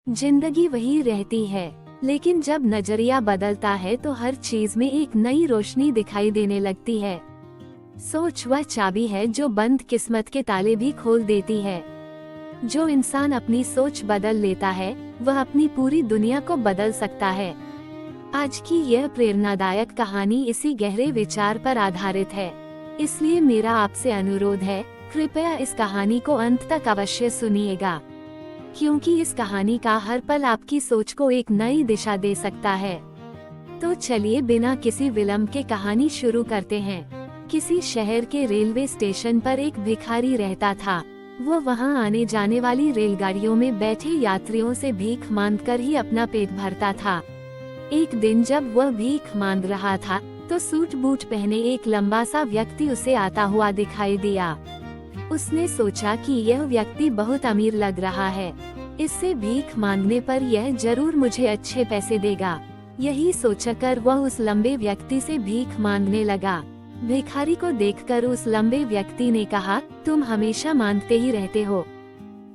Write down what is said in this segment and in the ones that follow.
जिंदगी वही रहती है, लेकिन जब नजरिया बदलता है तो हर चीज में एक नई रोशनी दिखाई देने लगती है। सोच वह चाबी है जो बंद किस्मत के ताले भी खोल देती है। जो इंसान अपनी सोच बदल लेता है वह अपनी पूरी दुनिया को बदल सकता है। आज की यह प्रेरणादायक कहानी इसी गहरे विचार पर आधारित है, इसलिए मेरा आपसे अनुरोध है, कृपया इस कहानी को अंत तक अवश्य सुनिएगा, क्योंकि इस कहानी का हर पल आपकी सोच को एक नई दिशा दे सकता है। तो चलिए बिना किसी विलंब के कहानी शुरू करते हैं। किसी शहर के रेलवे स्टेशन पर एक भिखारी रहता था। वो वहां आने जाने वाली रेलगाड़ियों में बैठे यात्रियों से भीख मांगकर ही अपना पेट भरता था। एक दिन जब वह भीख मांग रहा था तो सूट बूट पहने एक लंबा सा व्यक्ति उसे आता हुआ दिखाई दिया। उसने सोचा कि यह व्यक्ति बहुत अमीर लग रहा है, इससे भीख मांगने पर यह जरूर मुझे अच्छे पैसे देगा। यही सोचकर वह उस लंबे व्यक्ति से भीख मांगने लगा। भिखारी को देखकर उस लंबे व्यक्ति ने कहा, तुम हमेशा मांगते ही रहते हो,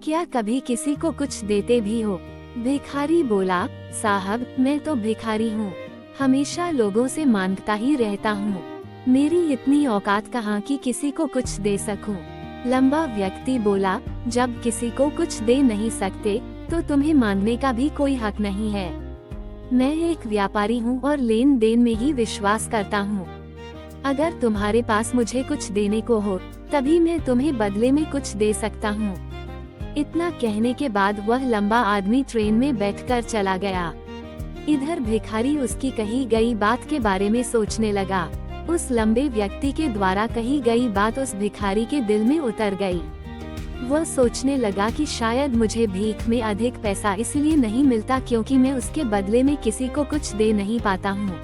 क्या कभी किसी को कुछ देते भी हो? भिखारी बोला, साहब मैं तो भिखारी हूँ, हमेशा लोगों से मांगता ही रहता हूँ, मेरी इतनी औकात कहाँ कि किसी को कुछ दे सकूं। लंबा व्यक्ति बोला, जब किसी को कुछ दे नहीं सकते तो तुम्हें मांगने का भी कोई हक नहीं है। मैं एक व्यापारी हूँ और लेन देन में ही विश्वास करता हूँ। अगर तुम्हारे पास मुझे कुछ देने को हो तभी मैं तुम्हें बदले में कुछ दे सकता हूँ। इतना कहने के बाद वह लंबा आदमी ट्रेन में बैठकर चला गया। इधर भिखारी उसकी कही गई बात के बारे में सोचने लगा। उस लंबे व्यक्ति के द्वारा कही गई बात उस भिखारी के दिल में उतर गई। वह सोचने लगा कि शायद मुझे भीख में अधिक पैसा इसलिए नहीं मिलता क्योंकि मैं उसके बदले में किसी को कुछ दे नहीं पाता हूँ,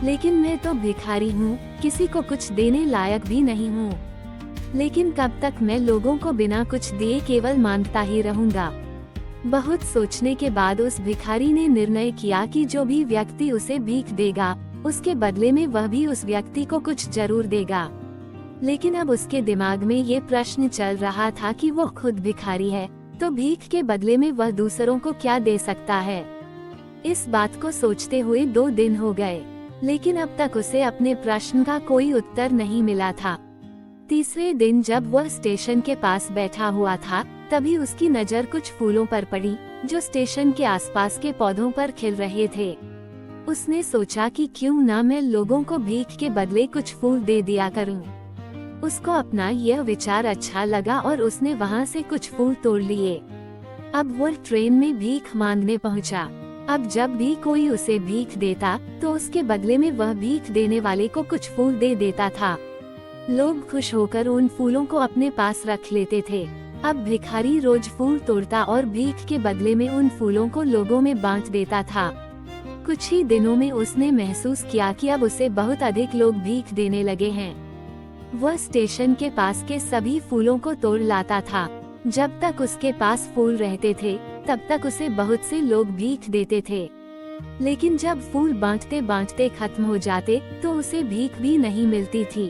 लेकिन मैं तो भिखारी हूँ, किसी को कुछ देने लायक भी नहीं हूँ। लेकिन कब तक मैं लोगों को बिना कुछ दिए केवल मांगता ही रहूँगा? बहुत सोचने के बाद उस भिखारी ने निर्णय किया कि जो भी व्यक्ति उसे भीख देगा उसके बदले में वह भी उस व्यक्ति को कुछ जरूर देगा। लेकिन अब उसके दिमाग में ये प्रश्न चल रहा था कि वो खुद भिखारी है तो भीख के बदले में वह दूसरों को क्या दे सकता है। इस बात को सोचते हुए 2 दिन हो गए, लेकिन अब तक उसे अपने प्रश्न का कोई उत्तर नहीं मिला था। तीसरे दिन जब वह स्टेशन के पास बैठा हुआ था तभी उसकी नजर कुछ फूलों पर पड़ी जो स्टेशन के आसपास के पौधों पर खिल रहे थे। उसने सोचा कि क्यों ना मैं लोगों को भीख के बदले कुछ फूल दे दिया करूं। उसको अपना यह विचार अच्छा लगा और उसने वहां से कुछ फूल तोड़ लिए। अब वह ट्रेन में भीख मांगने पहुंचा। अब जब भी कोई उसे भीख देता तो उसके बदले में वह भीख देने वाले को कुछ फूल दे देता था। लोग खुश होकर उन फूलों को अपने पास रख लेते थे। अब भिखारी रोज फूल तोड़ता और भीख के बदले में उन फूलों को लोगों में बांट देता था। कुछ ही दिनों में उसने महसूस किया कि अब उसे बहुत अधिक लोग भीख देने लगे हैं। वह स्टेशन के पास के सभी फूलों को तोड़ लाता था। जब तक उसके पास फूल रहते थे तब तक उसे बहुत से लोग भीख देते थे, लेकिन जब फूल बांटते बांटते खत्म हो जाते तो उसे भीख भी नहीं मिलती थी।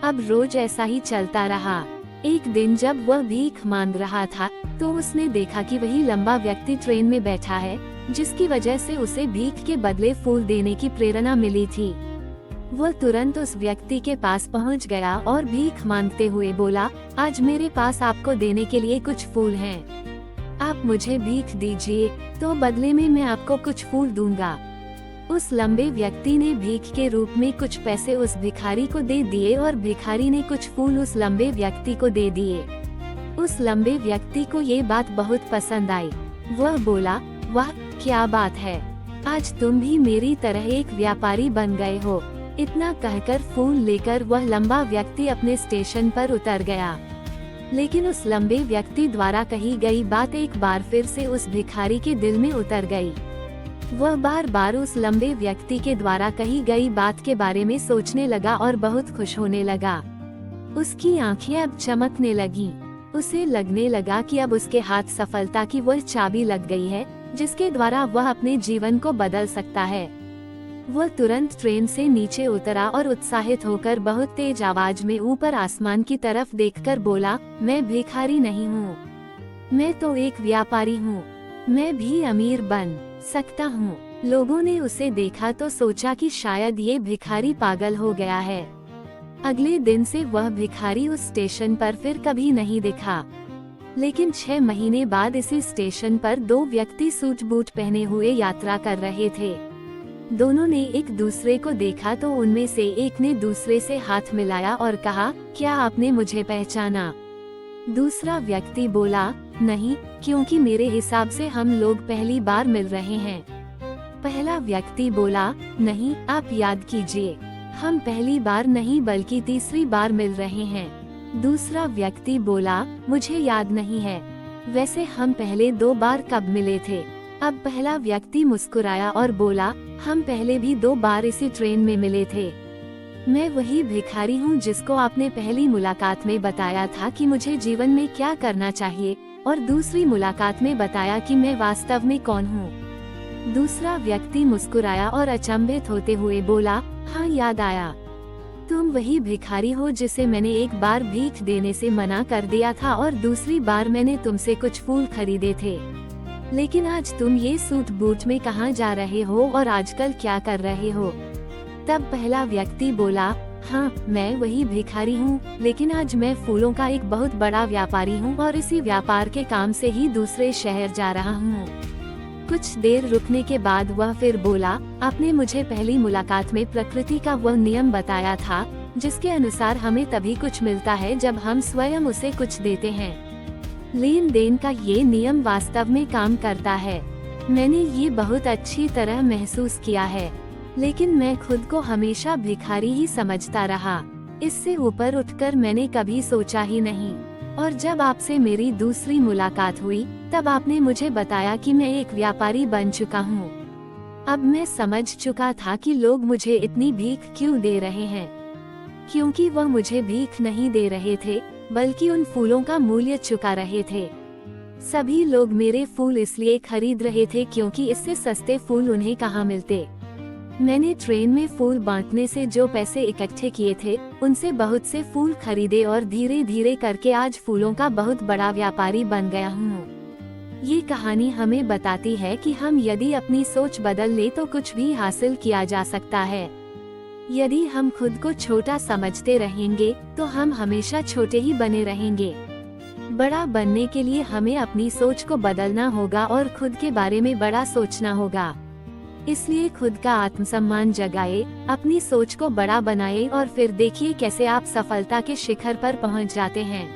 अब रोज ऐसा ही चलता रहा। एक दिन जब वह भीख मांग रहा था तो उसने देखा कि वही लंबा व्यक्ति ट्रेन में बैठा है, जिसकी वजह से उसे भीख के बदले फूल देने की प्रेरणा मिली थी। वह तुरंत उस व्यक्ति के पास पहुंच गया और भीख मांगते हुए बोला, आज मेरे पास आपको देने के लिए कुछ फूल हैं। आप मुझे भीख दीजिए तो बदले में मैं आपको कुछ फूल दूंगा। उस लंबे व्यक्ति ने भीख के रूप में कुछ पैसे उस भिखारी को दे दिए और भिखारी ने कुछ फूल उस लंबे व्यक्ति को दे दिए। उस लंबे व्यक्ति को ये बात बहुत पसंद आई। वह बोला, वाह क्या बात है, आज तुम भी मेरी तरह एक व्यापारी बन गए हो। इतना कहकर फूल लेकर वह लंबा व्यक्ति अपने स्टेशन पर उतर गया। लेकिन उस लंबे व्यक्ति द्वारा कही गई बात एक बार फिर से उस भिखारी के दिल में उतर गई। वह बार बार उस लंबे व्यक्ति के द्वारा कही गई बात के बारे में सोचने लगा और बहुत खुश होने लगा। उसकी आंखें अब चमकने लगीं। उसे लगने लगा कि अब उसके हाथ सफलता की वह चाबी लग गई है जिसके द्वारा वह अपने जीवन को बदल सकता है। वह तुरंत ट्रेन से नीचे उतरा और उत्साहित होकर बहुत तेज आवाज में ऊपर आसमान की तरफ देखकर बोला, मैं भिखारी नहीं हूँ, मैं तो एक व्यापारी हूँ। मैं भी अमीर बन सकता हूँ। लोगों ने उसे देखा तो सोचा कि शायद ये भिखारी पागल हो गया है। अगले दिन से वह भिखारी उस स्टेशन पर फिर कभी नहीं दिखा। लेकिन 6 महीने बाद इसी स्टेशन पर 2 व्यक्ति सूट बूट पहने हुए यात्रा कर रहे थे। दोनों ने एक दूसरे को देखा तो उनमें से एक ने दूसरे से हाथ मिलाया और कहा, क्या आपने मुझे पहचाना? दूसरा व्यक्ति बोला, नहीं, क्योंकि मेरे हिसाब से हम लोग पहली बार मिल रहे हैं। पहला व्यक्ति बोला, नहीं, आप याद कीजिए, हम पहली बार नहीं बल्कि तीसरी बार मिल रहे हैं। दूसरा व्यक्ति बोला, मुझे याद नहीं है, वैसे हम पहले 2 बार कब मिले थे? अब पहला व्यक्ति मुस्कुराया और बोला, हम पहले भी 2 बार इसी ट्रेन में मिले थे। मैं वही भिखारी हूँ जिसको आपने पहली मुलाकात में बताया था कि मुझे जीवन में क्या करना चाहिए, और दूसरी मुलाकात में बताया कि मैं वास्तव में कौन हूँ। दूसरा व्यक्ति मुस्कुराया और अचंभित होते हुए बोला, हाँ, याद आया, तुम वही भिखारी हो जिसे मैंने एक बार भीख देने से मना कर दिया था और दूसरी बार मैंने तुमसे कुछ फूल खरीदे थे। लेकिन आज तुम ये सूट बूट में कहाँ जा रहे हो और आजकल क्या कर रहे हो? तब पहला व्यक्ति बोला, हाँ, मैं वही भिखारी हूँ, लेकिन आज मैं फूलों का एक बहुत बड़ा व्यापारी हूँ और इसी व्यापार के काम से ही दूसरे शहर जा रहा हूँ। कुछ देर रुकने के बाद वह फिर बोला, आपने मुझे पहली मुलाकात में प्रकृति का वह नियम बताया था जिसके अनुसार हमें तभी कुछ मिलता है जब हम स्वयं उसे कुछ देते हैं। लेन देन का ये नियम वास्तव में काम करता है। मैंने ये बहुत अच्छी तरह महसूस किया है, लेकिन मैं खुद को हमेशा भिखारी ही समझता रहा। इससे ऊपर उठकर मैंने कभी सोचा ही नहीं। और जब आपसे मेरी दूसरी मुलाकात हुई तब आपने मुझे बताया कि मैं एक व्यापारी बन चुका हूँ। अब मैं समझ चुका था कि लोग मुझे इतनी भीख क्यों दे रहे हैं, क्योंकि वह मुझे भीख नहीं दे रहे थे बल्कि उन फूलों का मूल्य चुका रहे थे। सभी लोग मेरे फूल इसलिए खरीद रहे थे क्योंकि इससे सस्ते फूल उन्हें कहाँ मिलते। मैंने ट्रेन में फूल बांटने से जो पैसे इकट्ठे किए थे उनसे बहुत से फूल खरीदे और धीरे धीरे करके आज फूलों का बहुत बड़ा व्यापारी बन गया हूँ। ये कहानी हमें बताती है कि हम यदि अपनी सोच बदल ले तो कुछ भी हासिल किया जा सकता है। यदि हम खुद को छोटा समझते रहेंगे तो हम हमेशा छोटे ही बने रहेंगे। बड़ा बनने के लिए हमें अपनी सोच को बदलना होगा और खुद के बारे में बड़ा सोचना होगा। इसलिए खुद का आत्मसम्मान जगाए, अपनी सोच को बड़ा बनाए और फिर देखिए कैसे आप सफलता के शिखर पर पहुंच जाते हैं।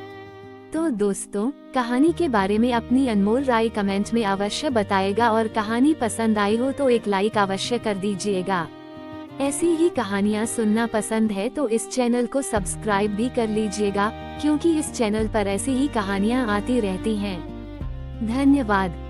तो दोस्तों, कहानी के बारे में अपनी अनमोल राय कमेंट में अवश्य बताएगा और कहानी पसंद आई हो तो एक लाइक अवश्य कर दीजिएगा। ऐसी ही कहानियाँ सुनना पसंद है तो इस चैनल को सब्सक्राइब भी कर लीजिएगा, क्योंकि इस चैनल पर ऐसी ही कहानियाँ आती रहती हैं। धन्यवाद।